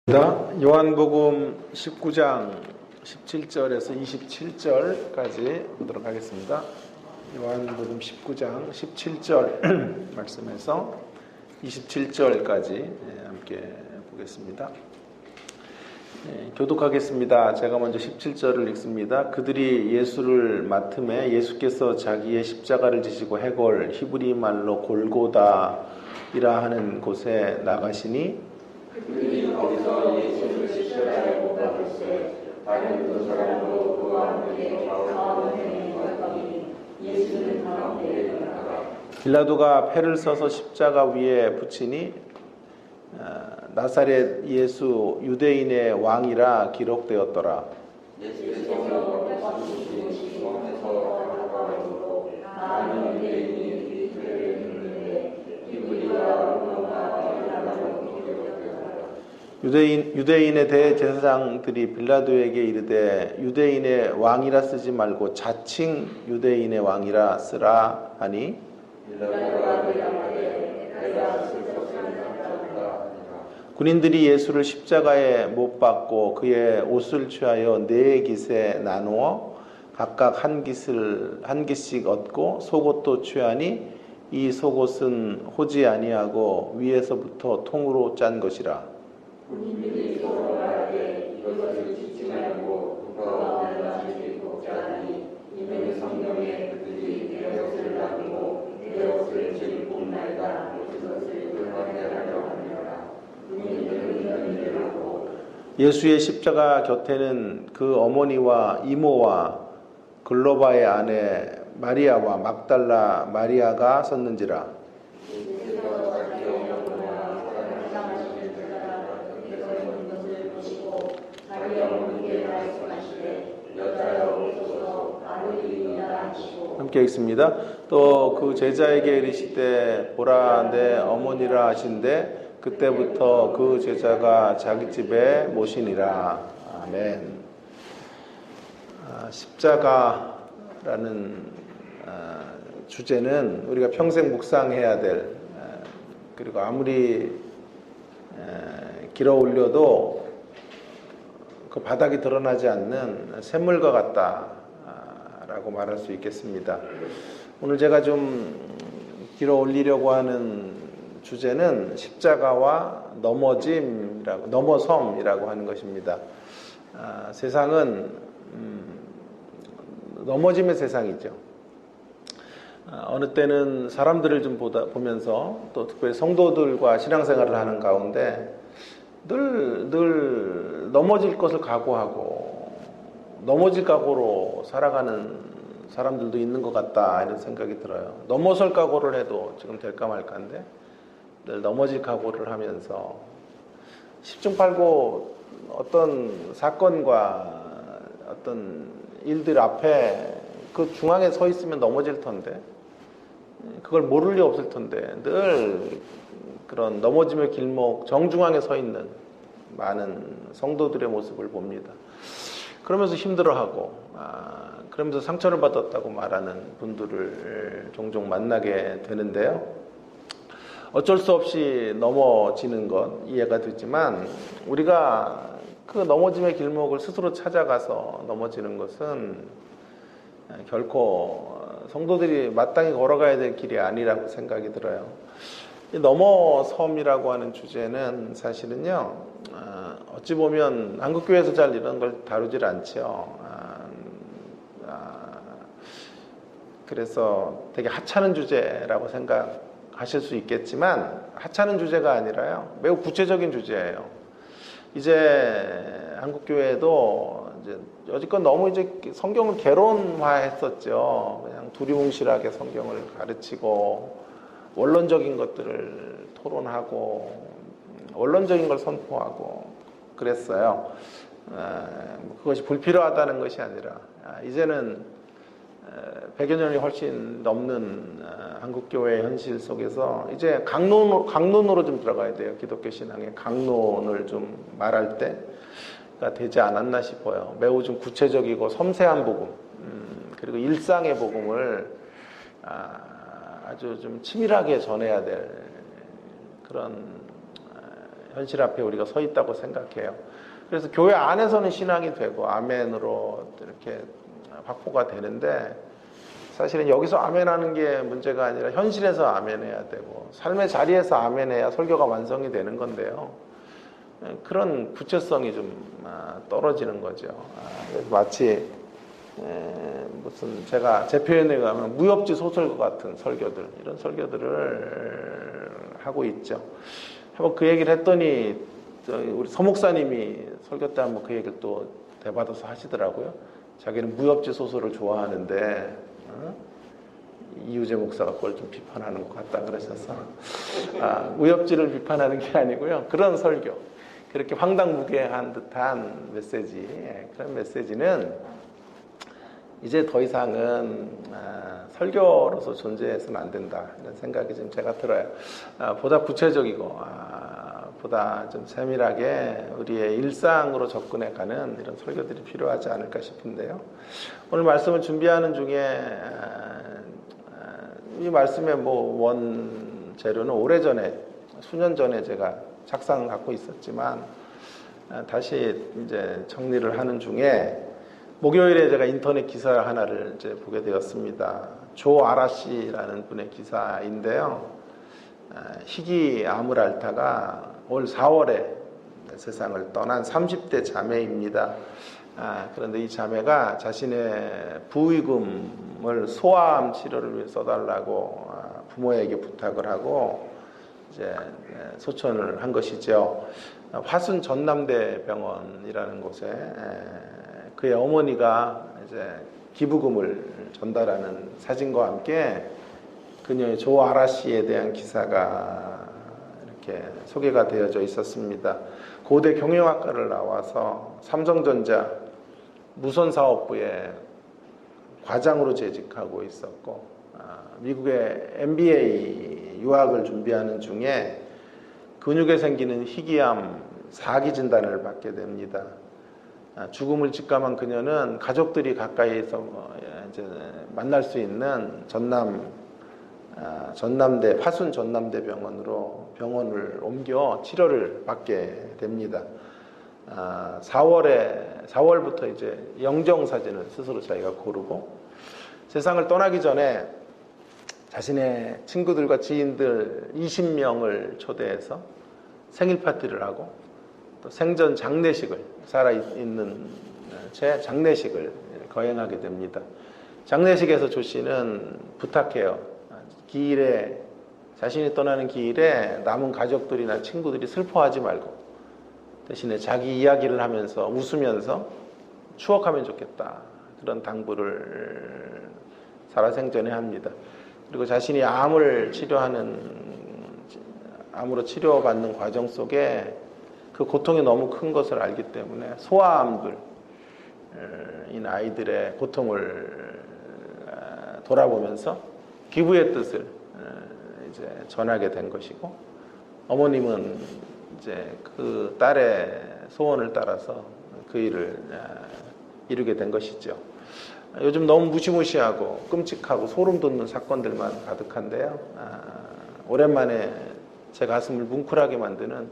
요한복음 19장 17절에서 27절까지 보도록 하겠습니다. 요한복음 19장 17절 말씀에서 27절까지 함께 보겠습니다. 교독하겠습니다. 제가 먼저 17절을 읽습니다. 그들이 예수를 맡음에 예수께서 자기의 십자가를 지시고 해골 히브리 말로 골고다이라 하는 곳에 나가시니 그들이 거기서 예수를 십자가에 못 박을세 다른 두 사람도 그와 함께 좌우로 행하더니 예수는 가운데에 나가 빌라도가 패를 써서 십자가 위에 붙이니 나사렛 예수 유대인의 왕이라 기록되었더라. 예수께서 죽으시고 성에서 돌아가시고 많은 유대인이 그를 믿는데 히브리와 유대인의 대제사장들이 빌라도에게 이르되 유대인의 왕이라 쓰지 말고 자칭 유대인의 왕이라 쓰라 하니 군인들이 예수를 십자가에 못 박고 그의 옷을 취하여 네 깃에 나누어 각각 한 깃씩 얻고 속옷도 취하니 이 속옷은 호지 아니하고 위에서부터 통으로 짠 것이라. 군인들이 서로 말하되 이것을 짓지 말고 누가 원하는지 복자하니 이는 성경에 그들이 내 옷을 나누고 내 옷을 질 뿐말다 그것을 불하게 하려 하느라. 군인들은 이런 일을 하고 예수의 십자가 곁에는 그 어머니와 이모와 글로바의 아내 마리아와 막달라 마리아가 섰는지라. 함께 읽습니다. 또 그 제자에게 이르시되 보라 내 어머니라 하신대 그때부터 그 제자가 자기 집에 모시니라. 아멘. 십자가라는 주제는 우리가 평생 묵상해야 될 그리고 아무리 길어 올려도 그 바닥이 드러나지 않는 샘물과 같다라고 말할 수 있겠습니다. 오늘 제가 좀 길어 올리려고 하는 주제는 십자가와 넘어섬이라고 하는 것입니다. 세상은 넘어짐의 세상이죠. 어느 때는 사람들을 좀 보면서 또 특별히 성도들과 신앙생활을 하는 가운데 늘 넘어질 것을 각오하고 넘어질 각오로 살아가는 사람들도 있는 것 같다 이런 생각이 들어요. 넘어설 각오를 해도 지금 될까 말까인데 늘 넘어질 각오를 하면서 십중팔구 어떤 사건과 어떤 일들 앞에 그 중앙에 서 있으면 넘어질 텐데 그걸 모를 리 없을 텐데 늘 그런 넘어짐의 길목 정중앙에 서 있는 많은 성도들의 모습을 봅니다. 그러면서 힘들어하고 그러면서 상처를 받았다고 말하는 분들을 종종 만나게 되는데요. 어쩔 수 없이 넘어지는 것 이해가 되지만 우리가 그 넘어짐의 길목을 스스로 찾아가서 넘어지는 것은 결코 성도들이 마땅히 걸어가야 될 길이 아니라고 생각이 들어요. 이 넘어섬이라고 하는 주제는 사실은요, 어찌 보면 한국교회에서 잘 이런 걸 다루질 않죠. 그래서 되게 하찮은 주제라고 생각하실 수 있겠지만 하찮은 주제가 아니라요, 매우 구체적인 주제예요. 이제 한국교회도 이제 여지껏 너무 이제 성경을 개론화했었죠. 그냥 두리뭉실하게 성경을 가르치고 원론적인 것들을 토론하고 원론적인 걸 선포하고 그랬어요. 그것이 불필요하다는 것이 아니라 이제는 100여 년이 훨씬 넘는 한국교회의 현실 속에서 이제 강론으로 좀 들어가야 돼요. 기독교 신앙의 강론을 좀 말할 때가 되지 않았나 싶어요. 매우 좀 구체적이고 섬세한 복음, 그리고 일상의 복음을 아주 좀 치밀하게 전해야 될 그런 현실 앞에 우리가 서 있다고 생각해요. 그래서 교회 안에서는 신앙이 되고 아멘으로 이렇게 확보가 되는데, 사실은 여기서 아멘하는 게 문제가 아니라 현실에서 아멘해야 되고 삶의 자리에서 아멘해야 설교가 완성이 되는 건데요. 그런 구체성이 좀 떨어지는 거죠. 마치 무슨 제가 제 표현에 의하면 무협지 소설과 같은 설교들, 이런 설교들을 하고 있죠. 한번 그 얘기를 했더니 우리 서목사님이 설교 때 한번 그 얘기를 또 대받아서 하시더라고요. 자기는 무협지 소설을 좋아하는데 이유재 목사가 그걸 좀 비판하는 것 같다 그러셔서, 무협지를 비판하는 게 아니고요. 그런 설교, 그렇게 황당무계한 듯한 메시지, 그런 메시지는 이제 더 이상은 설교로서 존재해서는 안 된다, 이런 생각이 좀 제가 들어요. 보다 구체적이고 보다 좀 세밀하게 우리의 일상으로 접근해가는 이런 설교들이 필요하지 않을까 싶은데요. 오늘 말씀을 준비하는 중에 이 말씀의 원재료는 오래전에, 수년 전에 제가 작상을 갖고 있었지만 다시 이제 정리를 하는 중에 목요일에 제가 인터넷 기사 하나를 이제 보게 되었습니다. 조 아라시라는 분의 기사인데요. 희귀 아무랄타가 올 4월에 세상을 떠난 30대 자매입니다. 그런데 이 자매가 자신의 부의금을 소아암 치료를 위해 써달라고 부모에게 부탁을 하고 이제 소천을 한 것이죠. 화순 전남대 병원이라는 곳에 그의 어머니가 이제 기부금을 전달하는 사진과 함께 그녀의 조 아라시에 대한 기사가 이렇게 소개가 되어져 있었습니다. 고대 경영학과를 나와서 삼성전자 무선사업부에 과장으로 재직하고 있었고, 미국의 MBA 유학을 준비하는 중에 근육에 생기는 희귀암 4기 진단을 받게 됩니다. 죽음을 직감한 그녀는 가족들이 가까이에서 이제 만날 수 있는 전남대 화순 전남대 병원을 옮겨 치료를 받게 됩니다. 4월부터 이제 영정 사진을 스스로 자기가 고르고 세상을 떠나기 전에 자신의 친구들과 지인들 20명을 초대해서 생일 파티를 하고 또 생전 장례식을, 살아있는 채 장례식을 거행하게 됩니다. 장례식에서 조 씨는 부탁해요. 기일에, 자신이 떠나는 기일에 남은 가족들이나 친구들이 슬퍼하지 말고 대신에 자기 이야기를 하면서 웃으면서 추억하면 좋겠다, 그런 당부를 살아생전에 합니다. 그리고 자신이 암으로 치료받는 과정 속에 그 고통이 너무 큰 것을 알기 때문에 소아암들인 아이들의 고통을 돌아보면서 기부의 뜻을 이제 전하게 된 것이고, 어머님은 이제 그 딸의 소원을 따라서 그 일을 이루게 된 것이죠. 요즘 너무 무시무시하고 끔찍하고 소름 돋는 사건들만 가득한데요. 오랜만에 제 가슴을 뭉클하게 만드는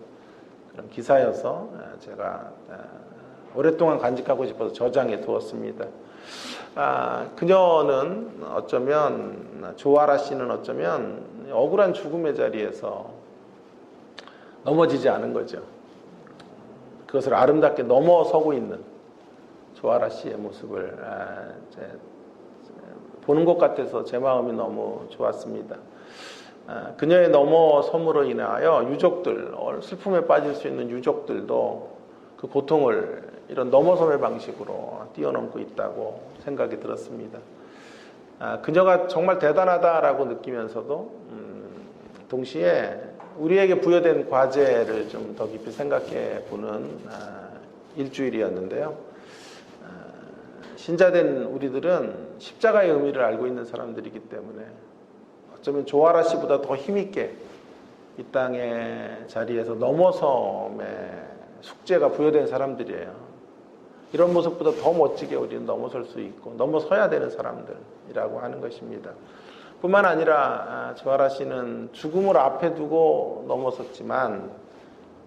그런 기사여서 제가 오랫동안 간직하고 싶어서 저장해 두었습니다. 그녀는 어쩌면, 조아라 씨는 어쩌면 억울한 죽음의 자리에서 넘어지지 않은 거죠. 그것을 아름답게 넘어서고 있는 조아라 씨의 모습을 보는 것 같아서 제 마음이 너무 좋았습니다. 그녀의 넘어섬으로 인하여 유족들, 슬픔에 빠질 수 있는 유족들도 그 고통을 이런 넘어섬의 방식으로 뛰어넘고 있다고 생각이 들었습니다. 그녀가 정말 대단하다라고 느끼면서도 동시에 우리에게 부여된 과제를 좀 더 깊이 생각해 보는 일주일이었는데요. 신자된 우리들은 십자가의 의미를 알고 있는 사람들이기 때문에 어쩌면 조아라 씨보다 더 힘있게 이 땅의 자리에서 넘어섬의 숙제가 부여된 사람들이에요. 이런 모습보다 더 멋지게 우리는 넘어설 수 있고 넘어서야 되는 사람들이라고 하는 것입니다. 뿐만 아니라 조아라 씨는 죽음을 앞에 두고 넘어섰지만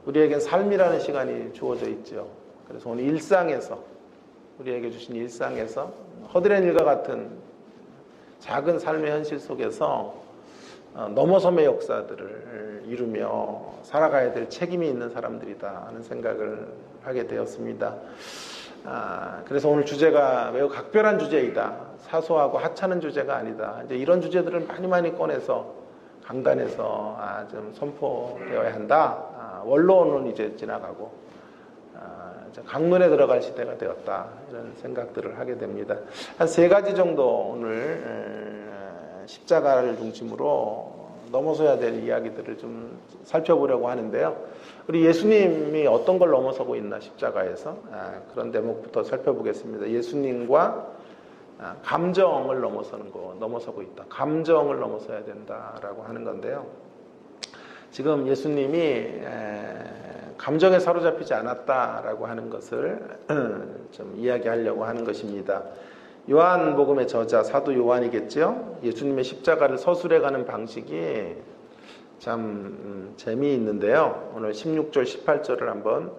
우리에겐 삶이라는 시간이 주어져 있죠. 그래서 오늘 일상에서, 우리에게 주신 일상에서 허드렛 일과 같은 작은 삶의 현실 속에서 넘어섬의 역사들을 이루며 살아가야 될 책임이 있는 사람들이다 하는 생각을 하게 되었습니다. 그래서 오늘 주제가 매우 각별한 주제이다. 사소하고 하찮은 주제가 아니다. 이제 이런 주제들을 많이 꺼내서 강단에서 좀 선포되어야 한다. 원론은 이제 지나가고 이제 강론에 들어갈 시대가 되었다. 이런 생각들을 하게 됩니다. 한 3가지 정도 오늘 십자가를 중심으로 넘어서야 될 이야기들을 좀 살펴보려고 하는데요. 우리 예수님이 어떤 걸 넘어서고 있나 십자가에서 그런 대목부터 살펴보겠습니다. 예수님과 감정을 넘어서고 있다. 감정을 넘어서야 된다라고 하는 건데요. 지금 예수님이 감정에 사로잡히지 않았다라고 하는 것을 좀 이야기하려고 하는 것입니다. 요한복음의 저자 사도 요한이겠죠. 예수님의 십자가를 서술해가는 방식이 참 재미있는데요. 오늘 16절 18절을 한번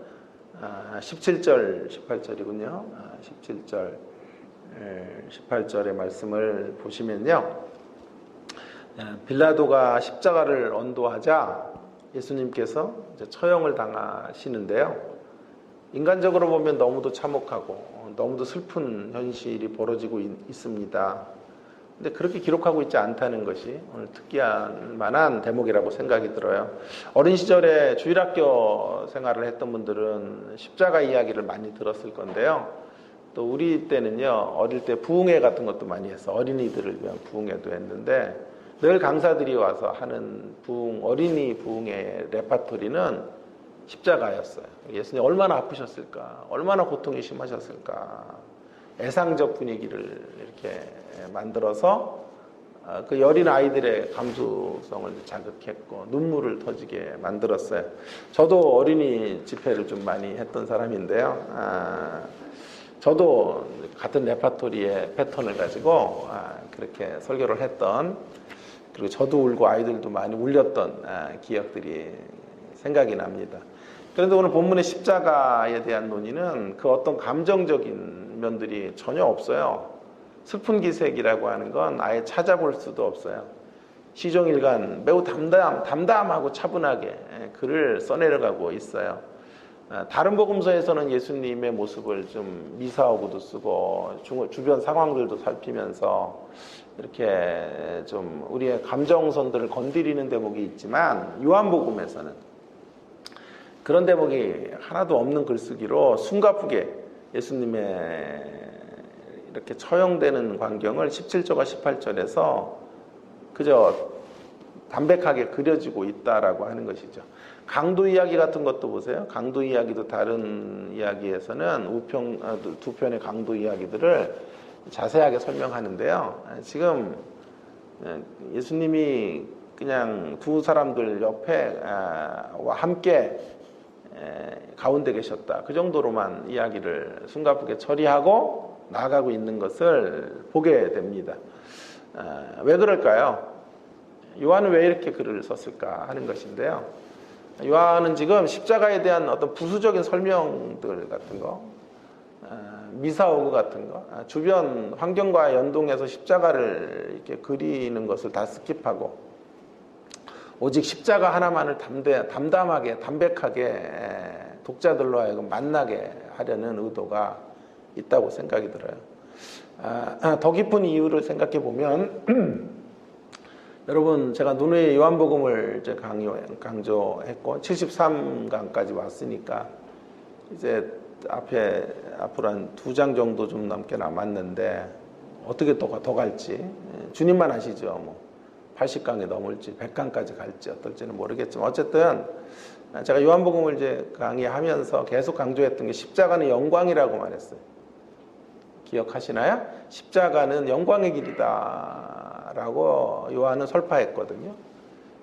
17절 18절이군요. 17절 18절의 말씀을 보시면요. 빌라도가 십자가를 언도하자 예수님께서 이제 처형을 당하시는데요. 인간적으로 보면 너무도 참혹하고 너무도 슬픈 현실이 벌어지고 있습니다. 근데 그렇게 기록하고 있지 않다는 것이 오늘 특이한 만한 대목이라고 생각이 들어요. 어린 시절에 주일학교 생활을 했던 분들은 십자가 이야기를 많이 들었을 건데요. 또 우리 때는요, 어릴 때 부흥회 같은 것도 많이 해서 어린이들을 위한 부흥회도 했는데 늘 강사들이 와서 하는 어린이 부흥회 레파토리는 십자가였어요. 예수님 얼마나 아프셨을까? 얼마나 고통이 심하셨을까? 애상적 분위기를 이렇게 만들어서 그 여린 아이들의 감수성을 자극했고 눈물을 터지게 만들었어요. 저도 어린이 집회를 좀 많이 했던 사람인데요. 저도 같은 레파토리의 패턴을 가지고 그렇게 설교를 했던, 그리고 저도 울고 아이들도 많이 울렸던 기억들이 생각이 납니다. 그런데 오늘 본문의 십자가에 대한 논의는 그 어떤 감정적인 면들이 전혀 없어요. 슬픈 기색이라고 하는 건 아예 찾아볼 수도 없어요. 시종일관 매우 담담하고 차분하게 글을 써내려가고 있어요. 다른 복음서에서는 예수님의 모습을 좀 미사오고도 쓰고 주변 상황들도 살피면서 이렇게 좀 우리의 감정선들을 건드리는 대목이 있지만 요한복음에서는 그런 대목이 하나도 없는 글쓰기로 숨가쁘게 예수님의 이렇게 처형되는 광경을 17절과 18절에서 그저 담백하게 그려지고 있다라고 하는 것이죠. 강도 이야기 같은 것도 보세요. 강도 이야기도 다른 이야기에서는 두 편의 강도 이야기들을 자세하게 설명하는데요. 지금 예수님이 그냥 두 사람들 옆에와 함께 가운데 계셨다. 그 정도로만 이야기를 숨가쁘게 처리하고 나아가고 있는 것을 보게 됩니다. 왜 그럴까요? 요한은 왜 이렇게 글을 썼을까 하는 것인데요. 요한은 지금 십자가에 대한 어떤 부수적인 설명들 같은 거, 미사오그 같은 거, 주변 환경과 연동해서 십자가를 이렇게 그리는 것을 다 스킵하고 오직 십자가 하나만을 담담하게 담백하게 독자들로 하여금 만나게 하려는 의도가 있다고 생각이 들어요. 더 깊은 이유를 생각해 보면 여러분, 제가 누누이 요한복음을 이제 강조했고 73강까지 왔으니까 이제 앞으로 한 2장 정도 좀 넘게 남았는데 어떻게 또 더 갈지 주님만 아시죠. 뭐 80강에 넘을지 100강까지 갈지 어떨지는 모르겠지만 어쨌든 제가 요한복음을 이제 강의하면서 계속 강조했던 게 십자가는 영광이라고 말했어요. 기억하시나요? 십자가는 영광의 길이다 라고 요한은 설파했거든요.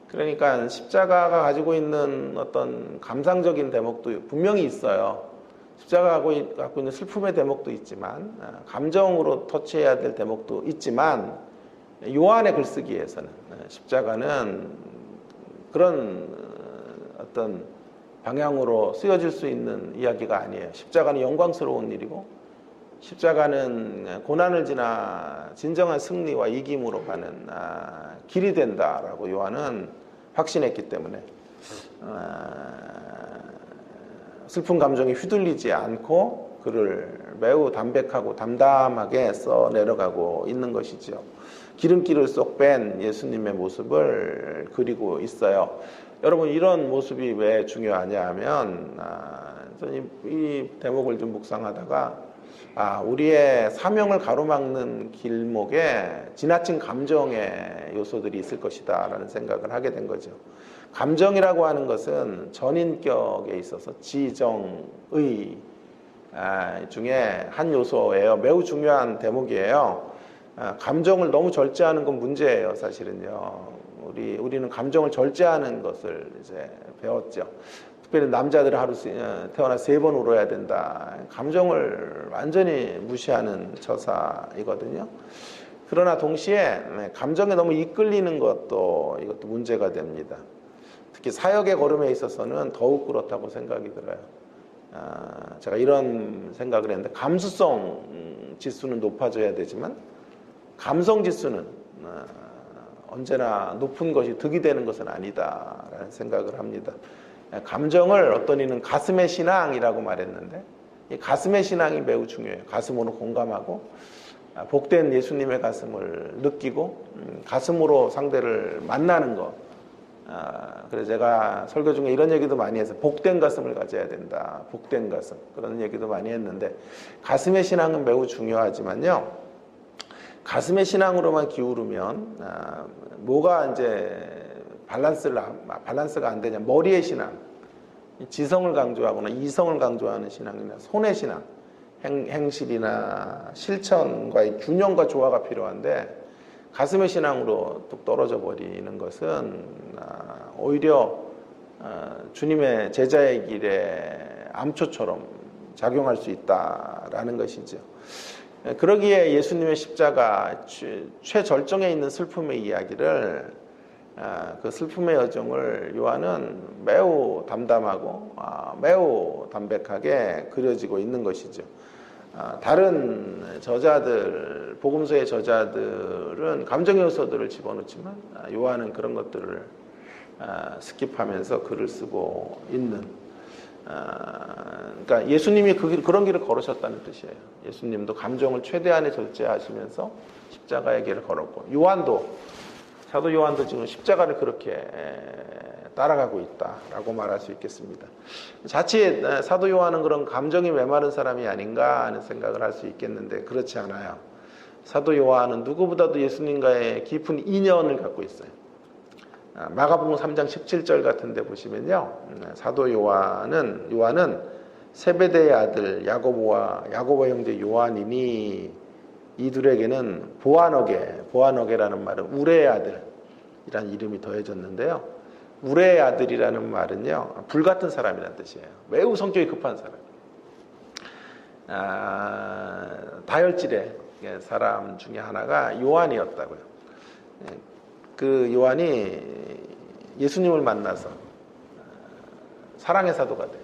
그러니까 십자가가 가지고 있는 어떤 감상적인 대목도 분명히 있어요. 십자가가 갖고 있는 슬픔의 대목도 있지만 감정으로 터치해야 될 대목도 있지만 요한의 글쓰기에서는 십자가는 그런 어떤 방향으로 쓰여질 수 있는 이야기가 아니에요. 십자가는 영광스러운 일이고 십자가는 고난을 지나 진정한 승리와 이김으로 가는 길이 된다라고 요한은 확신했기 때문에 슬픈 감정에 휘둘리지 않고 그를 매우 담백하고 담담하게 써 내려가고 있는 것이죠. 기름기를 쏙 뺀 예수님의 모습을 그리고 있어요. 여러분, 이런 모습이 왜 중요하냐 하면 저는 이 대목을 좀 묵상하다가 우리의 사명을 가로막는 길목에 지나친 감정의 요소들이 있을 것이다 라는 생각을 하게 된 거죠. 감정이라고 하는 것은 전인격에 있어서 지정의 중에 한 요소예요. 매우 중요한 대목이에요. 감정을 너무 절제하는 건 문제예요, 사실은요. 우리는 감정을 절제하는 것을 이제 배웠죠. 특별히 남자들은 하루 태어나 3번 울어야 된다. 감정을 완전히 무시하는 처사이거든요. 그러나 동시에 감정에 너무 이끌리는 이것도 문제가 됩니다. 특히 사역의 걸음에 있어서는 더욱 그렇다고 생각이 들어요. 제가 이런 생각을 했는데, 감수성 지수는 높아져야 되지만 감성 지수는 언제나 높은 것이 득이 되는 것은 아니다라는 생각을 합니다. 감정을 어떤 이는 가슴의 신앙이라고 말했는데, 이 가슴의 신앙이 매우 중요해요. 가슴으로 공감하고 복된 예수님의 가슴을 느끼고 가슴으로 상대를 만나는 것. 그래서 제가 설교 중에 이런 얘기도 많이 해서 복된 가슴을 가져야 된다. 복된 가슴. 그런 얘기도 많이 했는데, 가슴의 신앙은 매우 중요하지만요. 가슴의 신앙으로만 기울으면 뭐가 이제 밸런스가 안 되냐. 머리의 신앙, 지성을 강조하거나 이성을 강조하는 신앙이나 손의 신앙, 행실이나 실천과의 균형과 조화가 필요한데, 가슴의 신앙으로 뚝 떨어져 버리는 것은 오히려 주님의 제자의 길에 암초처럼 작용할 수 있다라는 것이죠. 그러기에 예수님의 십자가 최절정에 있는 슬픔의 이야기를, 그 슬픔의 여정을 요한은 매우 담담하고 매우 담백하게 그려지고 있는 것이죠. 다른 저자들, 복음서의 저자들은 감정의 요소들을 집어넣지만 요한은 그런 것들을 스킵하면서 글을 쓰고 있는, 그러니까 예수님이 그런 길을 걸으셨다는 뜻이에요. 예수님도 감정을 최대한의 절제하시면서 십자가의 길을 걸었고, 사도 요한도 지금 십자가를 그렇게 따라가고 있다라고 말할 수 있겠습니다. 자칫 사도 요한은 그런 감정이 메마른 사람이 아닌가 하는 생각을 할 수 있겠는데, 그렇지 않아요. 사도 요한은 누구보다도 예수님과의 깊은 인연을 갖고 있어요. 마가복음 3장 17절 같은 데 보시면요, 사도 요한은 세베대의 아들 야고보와 형제 요한이니 이들에게는 보아너게라는 말은 우레의 아들이라는 이름이 더해졌는데요. 우레의 아들이라는 말은요, 불같은 사람이라는 뜻이에요. 매우 성격이 급한 사람. 다혈질의 사람 중에 하나가 요한이었다고요. 그 요한이 예수님을 만나서 사랑의 사도가 돼요.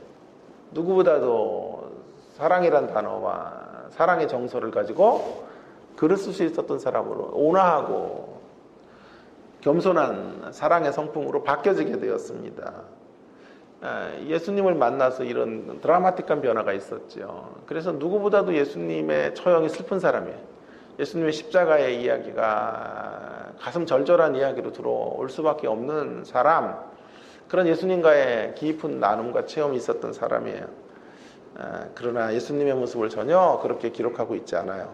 누구보다도 사랑이란 단어와 사랑의 정서를 가지고 글을 쓸 수 있었던 사람으로, 온화하고 겸손한 사랑의 성품으로 바뀌어지게 되었습니다. 예수님을 만나서 이런 드라마틱한 변화가 있었죠. 그래서 누구보다도 예수님의 처형이 슬픈 사람이에요. 예수님의 십자가의 이야기가 가슴 절절한 이야기로 들어올 수밖에 없는 사람, 그런 예수님과의 깊은 나눔과 체험이 있었던 사람이에요. 그러나 예수님의 모습을 전혀 그렇게 기록하고 있지 않아요.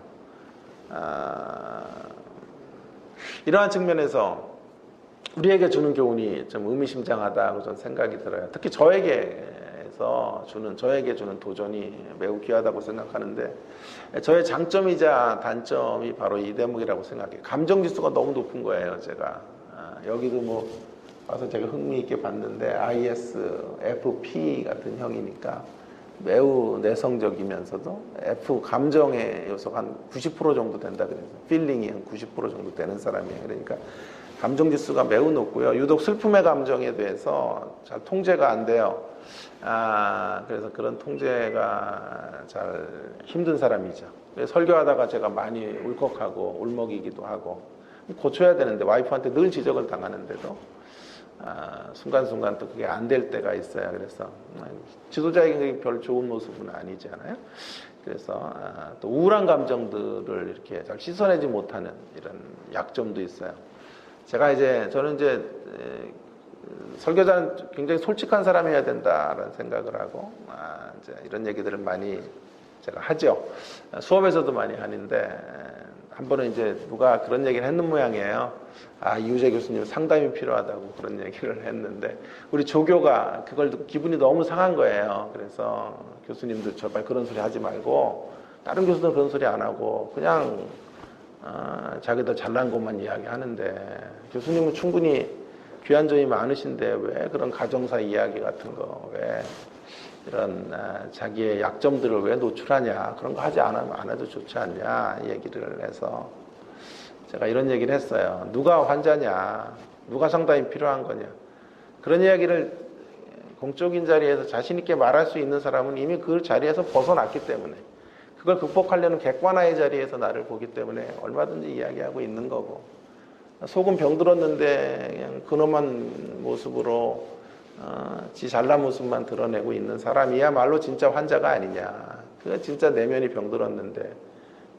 이러한 측면에서 우리에게 주는 교훈이 좀 의미심장하다고 저는 생각이 들어요. 특히 저에게 주는 도전이 매우 귀하다고 생각하는데, 저의 장점이자 단점이 바로 이 대목이라고 생각해요. 감정 지수가 너무 높은 거예요, 제가. 여기도 와서 제가 흥미있게 봤는데 ISFP 같은 형이니까 매우 내성적이면서도 F 감정의 요소가 한 90% 정도 된다 그래서 필링이 한 90% 정도 되는 사람이에요. 그러니까 감정 지수가 매우 높고요. 유독 슬픔의 감정에 대해서 잘 통제가 안 돼요. 그래서 그런 통제가 잘 힘든 사람이죠. 그래서 설교하다가 제가 많이 울컥하고 울먹이기도 하고 고쳐야 되는데 와이프한테 늘 지적을 당하는데도 순간순간 또 그게 안 될 때가 있어요. 그래서 지도자에게 별 좋은 모습은 아니지 않아요? 그래서 또 우울한 감정들을 이렇게 잘 씻어내지 못하는 이런 약점도 있어요. 저는 이제 설교자는 굉장히 솔직한 사람이어야 된다라는 생각을 하고 이제 이런 얘기들을 많이 제가 하죠. 수업에서도 많이 하는데 한 번은 이제 누가 그런 얘기를 했는 모양이에요. 이우재 교수님 상담이 필요하다고 그런 얘기를 했는데 우리 조교가 그걸 듣고 기분이 너무 상한 거예요. 그래서 교수님들 제발 그런 소리 하지 말고 다른 교수들은 그런 소리 안 하고 그냥 자기들 잘난 것만 이야기하는데 교수님은 충분히 귀한 점이 많으신데 왜 그런 가정사 이야기 같은 거 왜 이런 자기의 약점들을 왜 노출하냐 그런 거 하지 않아도 좋지 않냐 얘기를 해서 제가 이런 얘기를 했어요. 누가 환자냐 누가 상담이 필요한 거냐 그런 이야기를 공적인 자리에서 자신 있게 말할 수 있는 사람은 이미 그 자리에서 벗어났기 때문에 그걸 극복하려는 객관화의 자리에서 나를 보기 때문에 얼마든지 이야기하고 있는 거고 속은 병들었는데 그냥 근엄한 모습으로 지 잘난 모습만 드러내고 있는 사람이야말로 진짜 환자가 아니냐. 그가 진짜 내면이 병들었는데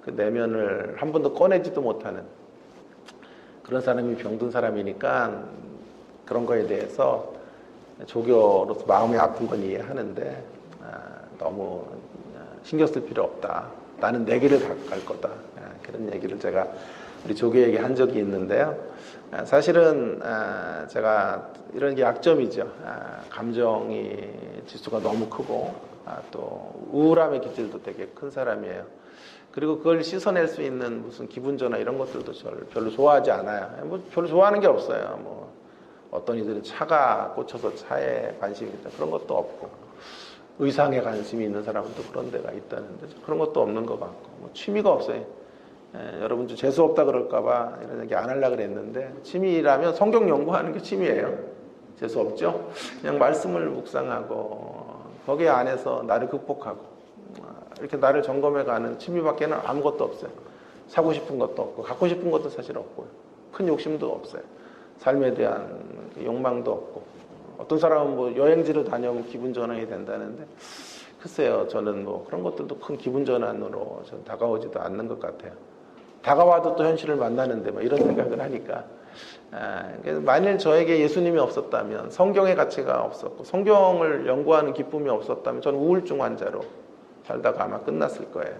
그 내면을 한 번도 꺼내지도 못하는 그런 사람이 병든 사람이니까 그런 거에 대해서 조교로서 마음이 아픈 건 이해하는데 너무 신경 쓸 필요 없다. 나는 내 길을 갈 거다. 그런 얘기를 제가 우리 조교에게 한 적이 있는데요. 사실은 제가 이런 게 약점이죠. 감정이 지수가 너무 크고 또 우울함의 기질도 되게 큰 사람이에요. 그리고 그걸 씻어낼 수 있는 무슨 기분 전환 이런 것들도 저를 별로 좋아하지 않아요. 뭐 별로 좋아하는 게 없어요. 뭐 어떤 이들은 차가 꽂혀서 차에 관심이 있다 그런 것도 없고 의상에 관심이 있는 사람은 또 그런 데가 있다는데 그런 것도 없는 것 같고 뭐 취미가 없어요. 여러분 좀 재수 없다 그럴까봐 이런 얘기 안 하려고 그랬는데 취미라면 성경 연구하는 게 취미예요. 재수 없죠? 그냥 말씀을 묵상하고 거기에 안에서 나를 극복하고 이렇게 나를 점검해가는 취미밖에는 아무것도 없어요. 사고 싶은 것도 없고 갖고 싶은 것도 사실 없고요. 큰 욕심도 없어요. 삶에 대한 욕망도 없고 어떤 사람은 뭐 여행지를 다녀오면 기분 전환이 된다는데 글쎄요 저는 뭐 그런 것들도 큰 기분 전환으로 전 다가오지도 않는 것 같아요. 다가와도 또 현실을 만나는데 뭐 이런 생각을 하니까 만일 저에게 예수님이 없었다면 성경의 가치가 없었고 성경을 연구하는 기쁨이 없었다면 저는 우울증 환자로 살다가 아마 끝났을 거예요.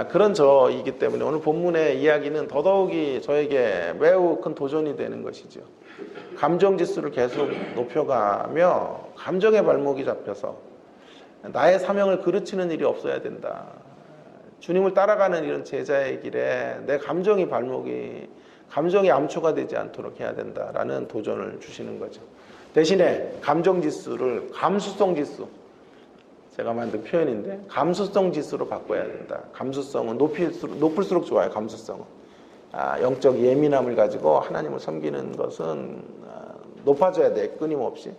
그런 저이기 때문에 오늘 본문의 이야기는 더더욱이 저에게 매우 큰 도전이 되는 것이죠. 감정 지수를 계속 높여가며 감정의 발목이 잡혀서 나의 사명을 그르치는 일이 없어야 된다. 주님을 따라가는 이런 제자의 길에 내 감정이 암초가 되지 않도록 해야 된다라는 도전을 주시는 거죠. 대신에 감정 지수를 감수성 지수, 제가 만든 표현인데 감수성 지수로 바꿔야 된다. 감수성은 높을수록 좋아요. 감수성은 영적 예민함을 가지고 하나님을 섬기는 것은 높아져야 돼. 끊임없이.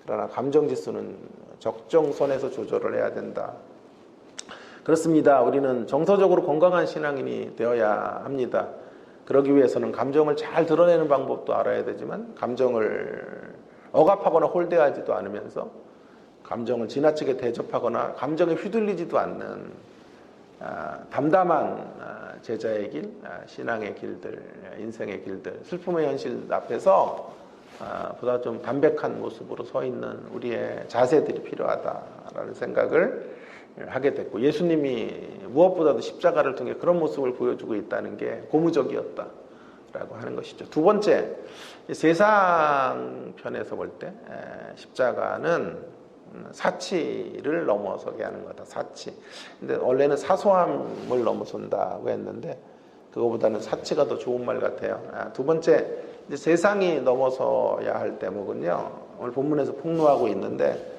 그러나 감정 지수는 적정선에서 조절을 해야 된다. 그렇습니다. 우리는 정서적으로 건강한 신앙인이 되어야 합니다. 그러기 위해서는 감정을 잘 드러내는 방법도 알아야 되지만 감정을 억압하거나 홀대하지도 않으면서 감정을 지나치게 대접하거나 감정에 휘둘리지도 않는 담담한 제자의 길, 신앙의 길들, 인생의 길들, 슬픔의 현실 앞에서 보다 좀 담백한 모습으로 서 있는 우리의 자세들이 필요하다라는 생각을 하게 됐고 예수님이 무엇보다도 십자가를 통해 그런 모습을 보여주고 있다는 게 고무적이었다라고 하는 것이죠. 두 번째, 세상 편에서 볼 때 십자가는 사치를 넘어서게 하는 거다. 사치. 근데 원래는 사소함을 넘어선다고 했는데 그거보다는 사치가 더 좋은 말 같아요. 두 번째, 이제 세상이 넘어서야 할 대목은요. 오늘 본문에서 폭로하고 있는데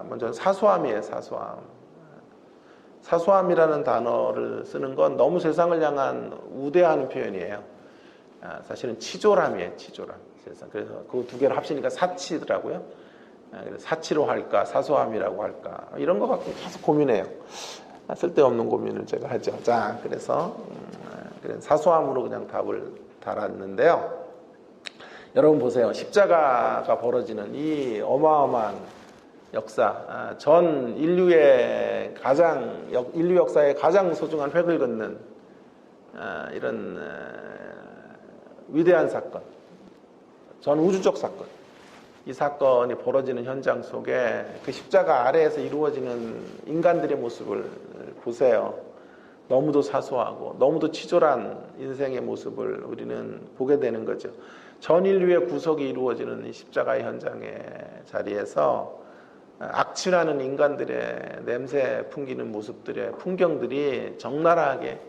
먼저 사소함이에요. 사소함. 사소함이라는 단어를 쓰는 건 너무 세상을 향한 우대하는 표현이에요. 사실은 치졸함이에요, 치졸함. 그래서 그 두 개를 합치니까 사치더라고요. 그래서 사치로 할까, 사소함이라고 할까, 이런 거 갖고 계속 고민해요. 쓸데없는 고민을 제가 하죠. 자, 그래서 사소함으로 그냥 답을 달았는데요. 여러분 보세요. 십자가가 벌어지는 이 어마어마한 역사, 전 인류의 인류 역사의 가장 소중한 획을 긋는 이런 위대한 사건, 전 우주적 사건, 이 사건이 벌어지는 현장 속에 그 십자가 아래에서 이루어지는 인간들의 모습을 보세요. 너무도 사소하고 너무도 치졸한 인생의 모습을 우리는 보게 되는 거죠. 전 인류의 구속이 이루어지는 이 십자가의 현장의 자리에서 악취나는 인간들의 냄새 풍기는 모습들의 풍경들이 적나라하게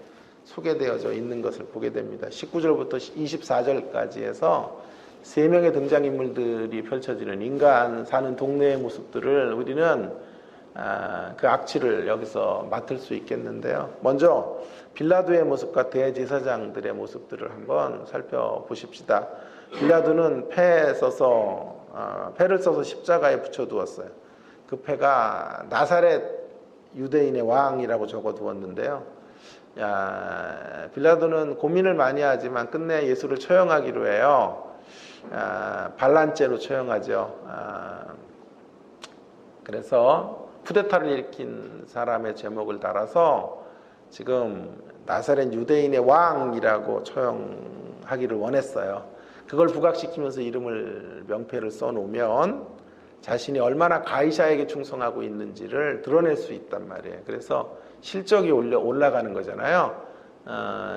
소개되어져 있는 것을 보게 됩니다. 19절부터 24절까지 해서 3명의 등장인물들이 펼쳐지는 인간 사는 동네의 모습들을 우리는 그 악취를 여기서 맡을 수 있겠는데요. 먼저 빌라도의 모습과 대제사장들의 모습들을 한번 살펴보십시다. 빌라도는 패를 써서 십자가에 붙여두었어요. 그 패가 나사렛 유대인의 왕이라고 적어두었는데요. 빌라도는 고민을 많이 하지만 끝내 예수를 처형하기로 해요. 반란죄로 처형하죠. 그래서 쿠데타를 일으킨 사람의 제목을 달아서 지금 나사렛 유대인의 왕이라고 처형하기를 원했어요. 그걸 부각시키면서 이름을 명패를 써놓으면 자신이 얼마나 가이사에게 충성하고 있는지를 드러낼 수 있단 말이에요. 그래서 실적이 올라가는 거잖아요.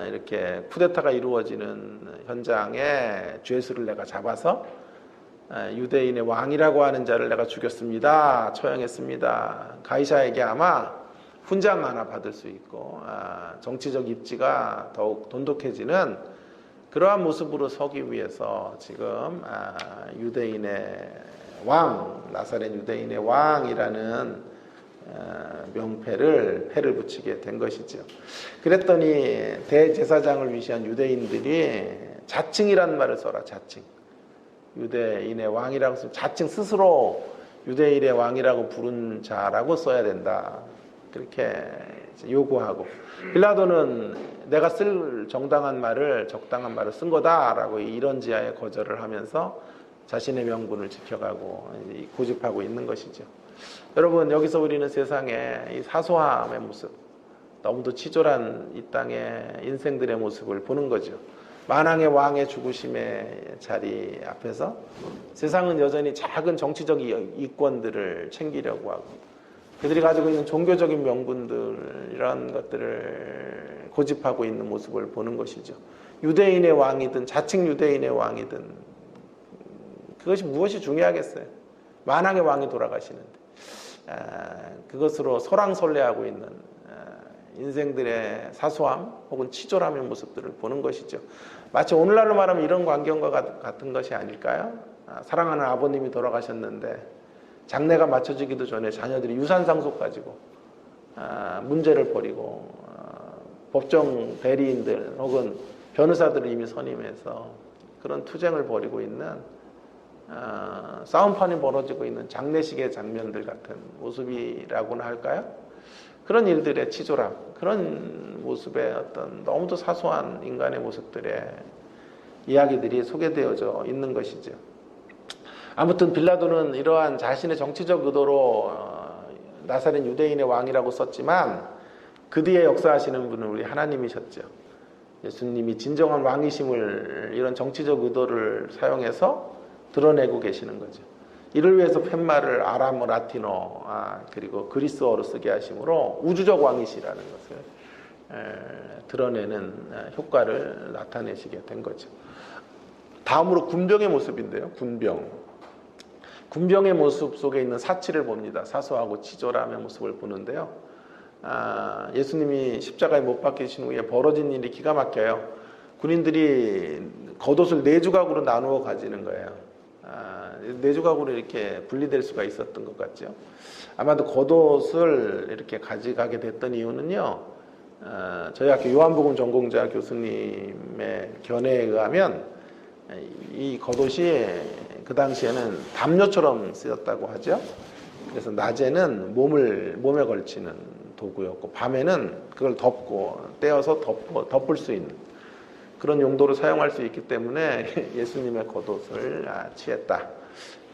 이렇게 쿠데타가 이루어지는 현장에 죄수를 내가 잡아서 유대인의 왕이라고 하는 자를 내가 죽였습니다. 처형했습니다. 가이사에게 아마 훈장 하나 받을 수 있고 정치적 입지가 더욱 돈독해지는 그러한 모습으로 서기 위해서 지금 유대인의 왕, 나사렛 유대인의 왕이라는 패를 붙이게 된 것이죠. 그랬더니 대제사장을 위시한 유대인들이 자칭이란 말을 써라. 자칭. 유대인의 왕이라고 쓰면 자칭 스스로 유대인의 왕이라고 부른 자라고 써야 된다. 그렇게 요구하고 빌라도는 내가 쓸 적당한 말을 쓴 거다라고 이런 지하에 거절을 하면서 자신의 명분을 지켜가고 고집하고 있는 것이죠. 여러분, 여기서 우리는 세상의 이 사소함의 모습, 너무도 치졸한 이 땅의 인생들의 모습을 보는 거죠. 만왕의 왕의 죽으심의 자리 앞에서 세상은 여전히 작은 정치적 이권들을 챙기려고 하고 그들이 가지고 있는 종교적인 명분들, 이런 것들을 고집하고 있는 모습을 보는 것이죠. 유대인의 왕이든 자칭 유대인의 왕이든 그것이 무엇이 중요하겠어요? 만왕의 왕이 돌아가시는데 그것으로 소랑설레하고 있는 인생들의 사소함 혹은 치졸함의 모습들을 보는 것이죠. 마치 오늘날로 말하면 이런 광경과 같은 것이 아닐까요? 사랑하는 아버님이 돌아가셨는데 장례가 마쳐지기도 전에 자녀들이 유산 상속 가지고 문제를 벌이고 법정 대리인들 혹은 변호사들을 이미 선임해서 그런 투쟁을 벌이고 있는 싸움판이 벌어지고 있는 장례식의 장면들 같은 모습이라고나 할까요? 그런 일들의 치졸함, 그런 모습의 어떤 너무도 사소한 인간의 모습들의 이야기들이 소개되어져 있는 것이죠. 아무튼 빌라도는 이러한 자신의 정치적 의도로 나사렛 유대인의 왕이라고 썼지만 그 뒤에 역사하시는 분은 우리 하나님이셨죠. 예수님이 진정한 왕이심을 이런 정치적 의도를 사용해서 드러내고 계시는 거죠. 이를 위해서 팻말을 아람어, 라틴어 그리고 그리스어로 쓰게 하심으로 우주적 왕이시라는 것을 드러내는 효과를 나타내시게 된 거죠. 다음으로 군병의 모습인데요. 군병의 모습 속에 있는 사치를 봅니다. 사소하고 치졸함의 모습을 보는데요. 예수님이 십자가에 못 박히신 후에 벌어진 일이 기가 막혀요. 군인들이 겉옷을 4조각으로 나누어 가지는 거예요. 4조각으로 이렇게 분리될 수가 있었던 것 같죠. 아마도 겉옷을 이렇게 가져가게 됐던 이유는요, 저희 학교 요한복음 전공자 교수님의 견해에 의하면 이 겉옷이 그 당시에는 담요처럼 쓰였다고 하죠. 그래서 낮에는 몸에 걸치는 도구였고 밤에는 그걸 덮고 떼어서 덮을 수 있는 그런 용도로 사용할 수 있기 때문에 예수님의 겉옷을 취했다.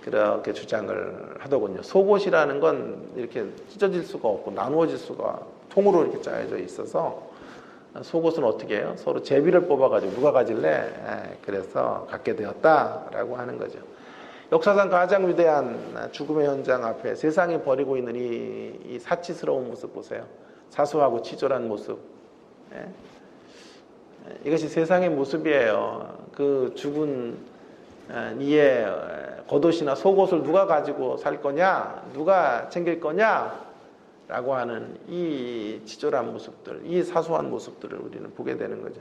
그렇게 주장을 하더군요. 속옷이라는 건 이렇게 찢어질 수가 없고 나누어질 수가 통으로 이렇게 짜여져 있어서 속옷은 어떻게 해요? 서로 제비를 뽑아가지고 누가 가질래? 그래서 갖게 되었다라고 하는 거죠. 역사상 가장 위대한 죽음의 현장 앞에 세상이 버리고 있는 이 사치스러운 모습 보세요. 사소하고 치졸한 모습. 이것이 세상의 모습이에요. 그 죽은 이의 겉옷이나 속옷을 누가 가지고 살 거냐? 누가 챙길 거냐? 라고 하는 이 치졸한 모습들, 이 사소한 모습들을 우리는 보게 되는 거죠.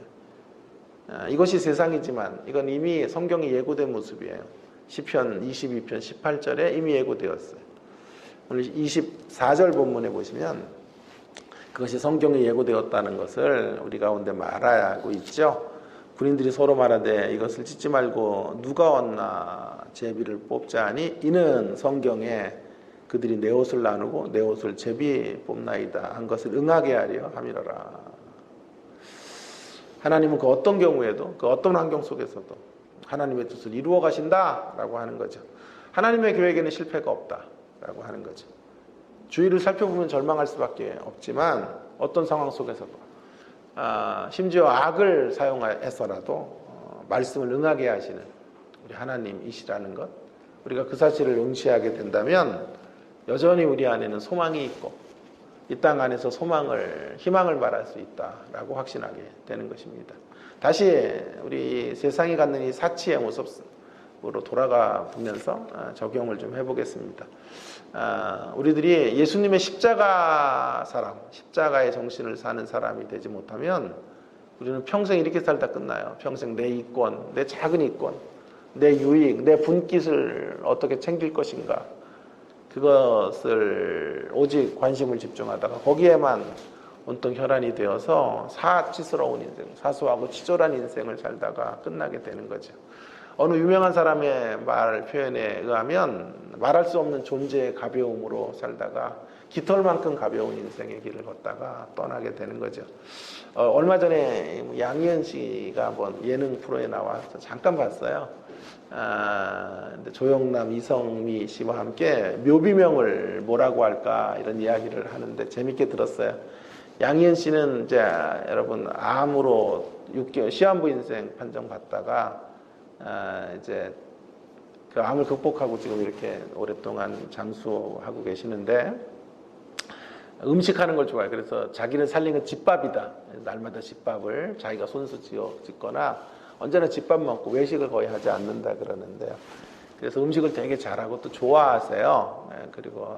이것이 세상이지만 이건 이미 성경이 예고된 모습이에요. 시편 22편 18절에 이미 예고되었어요. 오늘 24절 본문에 보시면 그것이 성경에 예고되었다는 것을 우리 가운데 말하고 있죠. 군인들이 서로 말하되 이것을 찢지 말고 누가 얻나 제비를 뽑자 하니 이는 성경에 그들이 내 옷을 나누고 내 옷을 제비 뽑나이다 한 것을 응하게 하려 함이로라. 하나님은 그 어떤 경우에도 그 어떤 환경 속에서도 하나님의 뜻을 이루어 가신다라고 하는 거죠. 하나님의 계획에는 실패가 없다라고 하는 거죠. 주위를 살펴보면 절망할 수밖에 없지만 어떤 상황 속에서도 심지어 악을 사용해서라도 말씀을 응하게 하시는 우리 하나님이시라는 것, 우리가 그 사실을 응시하게 된다면 여전히 우리 안에는 소망이 있고 이 땅 안에서 희망을 말할 수 있다라고 확신하게 되는 것입니다. 다시 우리 세상이 갖는 이 사치의 모습으로 돌아가 보면서 적용을 좀 해보겠습니다. 우리들이 예수님의 십자가의 정신을 사는 사람이 되지 못하면 우리는 평생 이렇게 살다 끝나요. 평생 내 이권, 내 작은 이권, 내 유익, 내 분깃을 어떻게 챙길 것인가, 그것을 오직 관심을 집중하다가 거기에만 온통 혈안이 되어서 사치스러운 인생, 사소하고 치졸한 인생을 살다가 끝나게 되는 거죠. 어느 유명한 사람의 말 표현에 의하면 말할 수 없는 존재의 가벼움으로 살다가 깃털만큼 가벼운 인생의 길을 걷다가 떠나게 되는 거죠. 얼마 전에 양희은 씨가 한번 예능 프로에 나와서 잠깐 봤어요. 조영남, 이성미 씨와 함께 묘비명을 뭐라고 할까 이런 이야기를 하는데 재밌게 들었어요. 양희은 씨는 이제 여러분 암으로 6개월 시한부 인생 판정받다가 이제 그 암을 극복하고 지금 이렇게 오랫동안 장수하고 계시는데 음식하는 걸 좋아해요. 그래서 자기를 살린 건 집밥이다. 날마다 집밥을 자기가 손수 짓거나 언제나 집밥 먹고 외식을 거의 하지 않는다 그러는데요. 그래서 음식을 되게 잘하고 또 좋아하세요. 그리고